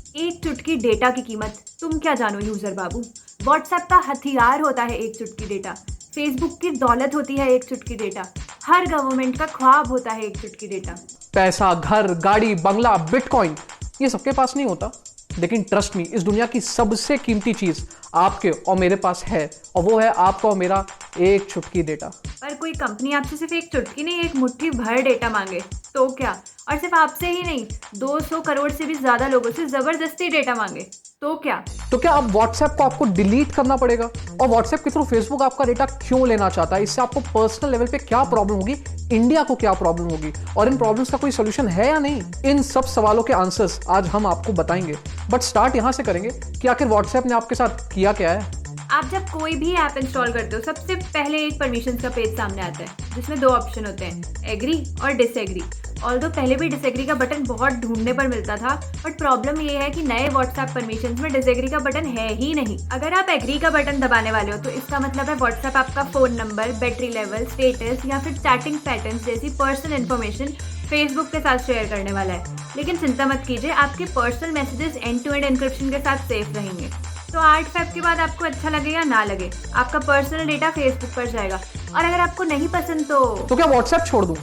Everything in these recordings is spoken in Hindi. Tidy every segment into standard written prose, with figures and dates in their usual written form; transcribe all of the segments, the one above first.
एक चुटकी डेटा की कीमत तुम क्या जानो यूजर बाबू। व्हाट्सएप का हथियार होता है एक चुटकी डेटा। फेसबुक की दौलत होती है एक चुटकी डेटा। हर गवर्नमेंट का ख्वाब होता है एक चुटकी डेटा। पैसा, घर, गाड़ी, बंगला, बिटकॉइन, ये सबके पास नहीं होता। लेकिन ट्रस्ट मी, इस दुनिया की सबसे कीमती चीज आपके और मेरे पास है, और वो है आपका और मेरा एक चुटकी डेटा। पर कोई कंपनी आपसे सिर्फ एक चुटकी नहीं, एक मुट्ठी भर डेटा मांगे तो क्या? और सिर्फ आपसे ही नहीं, 200 करोड़ से भी ज्यादा लोगों से जबरदस्ती डेटा मांगे तो क्या? तो क्या अब व्हाट्सएप को आपको डिलीट करना पड़ेगा? और व्हाट्सएप के थ्रू फेसबुक आपका डेटा क्यों लेना चाहता है? इससे आपको पर्सनल लेवल पे क्या प्रॉब्लम होगी, इंडिया को क्या प्रॉब्लम होगी, और इन प्रॉब्लम्स का कोई सोल्यूशन है या नहीं? इन सब सवालों के आंसर्स आज हम आपको बताएंगे। बट स्टार्ट यहां से करेंगे कि आखिर व्हाट्सएप ने आपके साथ किया क्या है। आप जब कोई भी ऐप इंस्टॉल करते हो, सबसे पहले एक परमिशन का पेज सामने आता है जिसमें 2 ऑप्शन होते हैं, एग्री और डिसएग्री। ऑल्दो पहले भी डिसएग्री का बटन बहुत ढूंढने पर मिलता था, बट प्रॉब्लम ये है कि नए व्हाट्सएप परमिशंस में डिसएग्री का बटन है ही नहीं। अगर आप एग्री का बटन दबाने वाले हो तो इसका मतलब है व्हाट्सएप आपका phone number, battery level, status या फिर चैटिंग पैटर्न्स जैसी पर्सनल इन्फॉर्मेशन फेसबुक के साथ शेयर करने वाला है। लेकिन चिंता मत कीजिए, आपके personal messages end to end encryption के साथ सेफ रहेंगे। तो 8 फेब के बाद आपको अच्छा लगे या ना लगे, आपका पर्सनल डेटा फेसबुक पर जाएगा। और अगर आपको नहीं पसंद तो क्या व्हाट्सएप छोड़ दूं?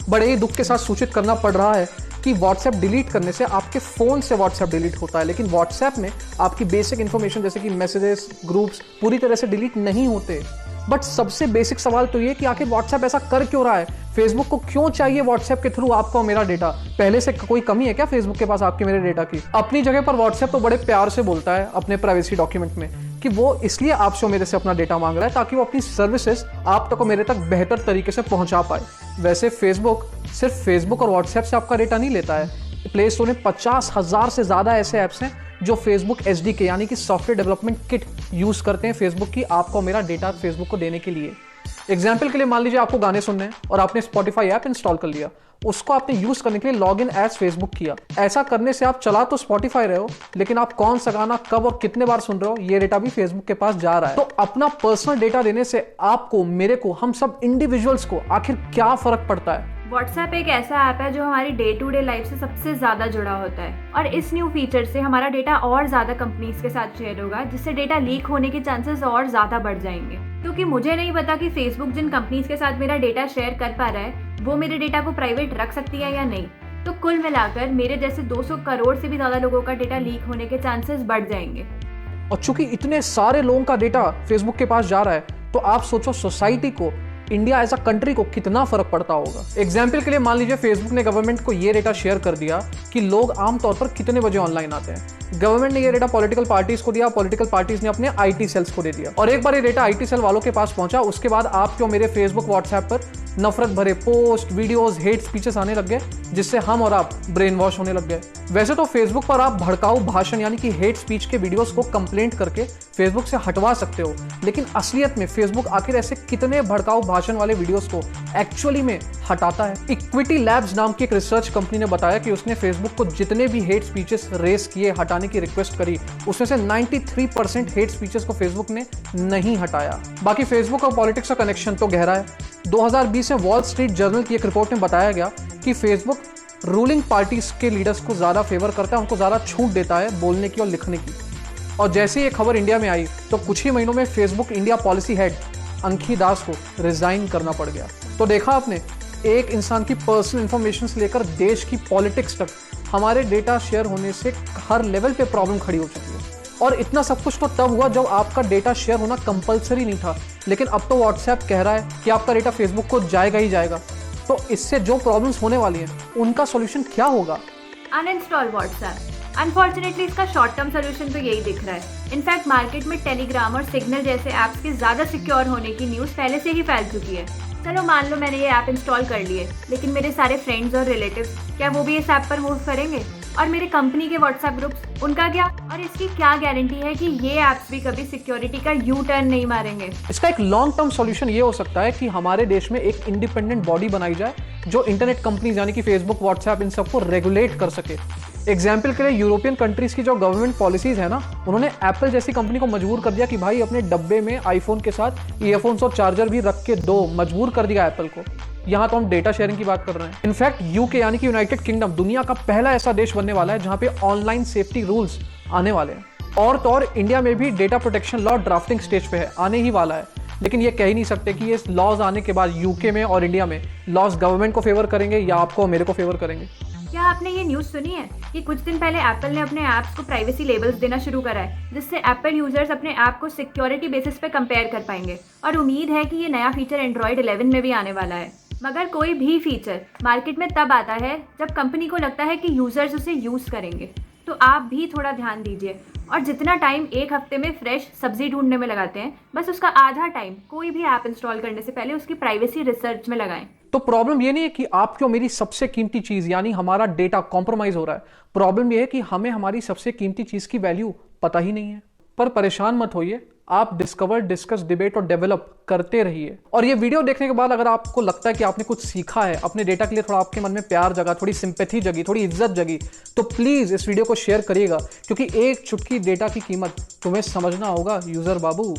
बड़े ही दुख के साथ सूचित करना पड़ रहा है कि व्हाट्सएप डिलीट करने से आपके फोन से व्हाट्सएप डिलीट होता है, लेकिन व्हाट्सएप में आपकी बेसिक इंफॉर्मेशन जैसे कि मैसेजेस, ग्रुप्स पूरी तरह से डिलीट नहीं होते। बट सबसे बेसिक सवाल तो ये कि आखिर व्हाट्सएप ऐसा कर क्यों रहा है? फेसबुक को क्यों चाहिए व्हाट्सएप के थ्रू आपका और मेरा डेटा? पहले से कोई कमी है क्या फेसबुक के पास आपके मेरे डेटा की? अपनी जगह पर व्हाट्सएप तो बड़े प्यार से बोलता है अपने प्राइवेसी डॉक्यूमेंट में कि वो इसलिए आपसे और मेरे से अपना डेटा मांग रहा है ताकि वो अपनी सर्विसेज आप तक और मेरे तक बेहतर तरीके से पहुंचा पाए। वैसे फेसबुक सिर्फ फेसबुक और व्हाट्सएप से आपका डेटा नहीं लेता है। प्ले स्टोर में 50,000 से ज्यादा ऐसे ऐप्स हैं जो फेसबुक एसडीके यानी कि सॉफ्टवेयर डेवलपमेंट किट यूज करते हैं फेसबुक की आपको मेरा डेटा फेसबुक को देने के लिए। एग्जाम्पल के लिए मान लीजिए आपको गाने सुनने हैं और आपने स्पॉटिफाई ऐप इंस्टॉल कर लिया, उसको आपने यूज करने के लिए लॉग इन एज फेसबुक किया। ऐसा करने से आप चला तो स्पॉटिफाई रहे हो, लेकिन आप कौन सा गाना कब और कितने बार सुन रहे हो ये डेटा भी फेसबुक के पास जा रहा है। तो अपना पर्सनल डेटा देने से आपको, मेरे को, हम सब इंडिविजुअल्स को आखिर क्या फर्क पड़ता है? व्हाट्सएप एक ऐसा ऐप है जो हमारी डे टू डे लाइफ से सबसे ज्यादा जुड़ा होता है, और इस न्यू फीचर से हमारा डेटा और ज्यादा कंपनीज के साथ शेयर होगा, जिससे डेटा लीक होने के चांसेस और ज्यादा बढ़ जाएंगे। क्योंकि मुझे नहीं पता कि फेसबुक जिन कंपनीज के साथ मेरा डेटा शेयर कर पा रहा है वो मेरे डेटा को प्राइवेट रख सकती है या नहीं। तो कुल मिलाकर मेरे जैसे 200 करोड़ से भी ज्यादा लोगों का डेटा लीक होने के चांसेस बढ़ जाएंगे। और चूंकि इतने सारे लोगों का डेटा फेसबुक के पास जा रहा है, तो आप सोचो सोसाइटी को, इंडिया एज अ कंट्री को कितना फर्क पड़ता होगा। एग्जाम्पल के लिए मान लीजिए फेसबुक ने गवर्नमेंट को ये डेटा शेयर कर दिया कि लोग आमतौर पर कितने बजे ऑनलाइन आते हैं। गवर्नमेंट ने ये डेटा पॉलिटिकल पार्टीज को दिया, पॉलिटिकल पार्टीज ने अपने आईटी सेल्स को दे दिया, और एक बार ये डेटा आईटी सेल वालों के पास पहुंचा, उसके बाद आपके और मेरे फेसबुक, व्हाट्सएप पर नफरत भरे पोस्ट, वीडियोस, हेट स्पीचेस आने लग गए, जिससे हम और आप ब्रेन वॉश होने लग गए। वैसे तो फेसबुक पर आप भड़काऊ भाषण यानी कि हेट स्पीच के वीडियोस को कंप्लेंट करके फेसबुक से हटवा सकते हो, लेकिन असलियत में फेसबुक आखिर ऐसे कितने भड़काऊ भाषण वाले वीडियोस को एक्चुअली में हटाता है? इक्विटी लैब्स नाम की एक रिसर्च कंपनी ने बताया कि उसने फेसबुक को जितने भी हेट स्पीचेस रेस किए, हटाने की रिक्वेस्ट करी, उसमें से 93% हेट स्पीचेस को फेसबुक ने नहीं हटाया। बाकी फेसबुक और पॉलिटिक्स का कनेक्शन तो गहरा है। 2020 में वॉल स्ट्रीट जर्नल की एक रिपोर्ट में बताया गया कि फेसबुक रूलिंग पार्टीज के लीडर्स को ज्यादा फेवर करता है, उनको ज्यादा छूट देता है बोलने की और लिखने की। और जैसे ही ये खबर इंडिया में आई तो कुछ ही महीनों में फेसबुक इंडिया पॉलिसी हेड अंकी दास को रिजाइन करना पड़ गया। तो देखा आपने, एक इंसान की पर्सनल इंफॉर्मेशन से लेकर देश की पॉलिटिक्स तक हमारे डेटा शेयर होने से हर लेवल पे प्रॉब्लम खड़ी हो चुकी है। और इतना सब कुछ तो तब हुआ जब आपका डेटा शेयर होना कंपलसरी नहीं था, लेकिन अब तो व्हाट्सएप कह रहा है कि आपका डेटा फेसबुक को जाएगा ही जाएगा। तो इससे जो प्रॉब्लम्स होने वाली हैं उनका सॉल्यूशन क्या होगा? Uninstall WhatsApp. अनफॉर्चुनेटली इसका शॉर्ट टर्म सोल्यूशन तो यही दिख रहा है। इनफैक्ट मार्केट में टेलीग्राम और सिग्नल जैसे ऐप्स के ज्यादा सिक्योर होने की न्यूज पहले से ही फैल चुकी है। चलो मान लो मैंने ये ऐप इंस्टॉल कर लिए, लेकिन मेरे सारे फ्रेंड्स और रिलेटिव्स क्या वो भी इस ऐप पर मूव करेंगे? और मेरे कंपनी के व्हाट्सएप ग्रुप्स, उनका क्या? और इसकी क्या गारंटी है कि ये ऐप्स भी कभी सिक्योरिटी का यू टर्न नहीं मारेंगे? इसका एक लॉन्ग टर्म सॉल्यूशन ये हो सकता है कि हमारे देश में एक इंडिपेंडेंट बॉडी बनाई जाए जो इंटरनेट कंपनीज यानी कि फेसबुक, व्हाट्सएप, इन सबको रेगुलेट कर सके। एग्जाम्पल के लिए यूरोपियन कंट्रीज की जो गवर्नमेंट पॉलिसीज है ना, उन्होंने एप्पल जैसी कंपनी को मजबूर कर दिया कि भाई अपने डब्बे में आईफोन के साथ ईयरफोन्स और चार्जर भी रख के दो, मजबूर कर दिया एप्पल को। यहाँ तो हम डेटा शेयरिंग की बात कर रहे हैं। इनफैक्ट यूके यानी कि यूनाइटेड किंगडम दुनिया का पहला ऐसा देश बनने वाला है जहाँ पे ऑनलाइन सेफ्टी रूल्स आने वाले हैं। और तो और इंडिया में भी data protection law drafting stage पे है, आने ही वाला है। लेकिन ये कह ही नहीं सकते कि ये लॉज आने के बाद यूके में और इंडिया में लॉज गवर्नमेंट को फेवर करेंगे या आपको और मेरे को फेवर करेंगे। क्या आपने ये न्यूज़ सुनी है कि कुछ दिन पहले एप्पल ने अपने ऐप्स को प्राइवेसी लेबल्स देना शुरू करा है, जिससे एप्पल यूजर्स अपने ऐप को सिक्योरिटी बेसिस पे कंपेयर कर पाएंगे। और उम्मीद है कि ये नया फीचर एंड्रॉयड 11 में भी आने वाला है। मगर कोई भी फीचर मार्केट में तब आता है जब कंपनी को लगता है कि यूजर्स उसे यूज़ करेंगे। तो आप भी थोड़ा ध्यान दीजिए और जितना टाइम एक हफ्ते में फ्रेश सब्जी ढूंढने में लगाते हैं, बस उसका आधा टाइम कोई भी ऐप इंस्टॉल करने से पहले उसकी प्राइवेसी रिसर्च में लगाएं। तो प्रॉब्लम ये नहीं है कि आपकी और मेरी सबसे कीमती चीज यानी हमारा डेटा कॉम्प्रोमाइज हो रहा है। प्रॉब्लम ये है कि हमें हमारी सबसे कीमती चीज की वैल्यू पता ही नहीं है। पर परेशान मत होइए, आप डिस्कवर, डिस्कस, डिबेट और डेवलप करते रहिए। और ये वीडियो देखने के बाद अगर आपको लगता है कि आपने कुछ सीखा है, अपने डेटा के लिए थोड़ा आपके मन में प्यार जगा, थोड़ी सिंपैथी जगी, थोड़ी इज्जत जगी, तो प्लीज इस वीडियो को शेयर करिएगा, क्योंकि एक चुटकी डेटा की कीमत तुम्हें समझना होगा यूजर बाबू।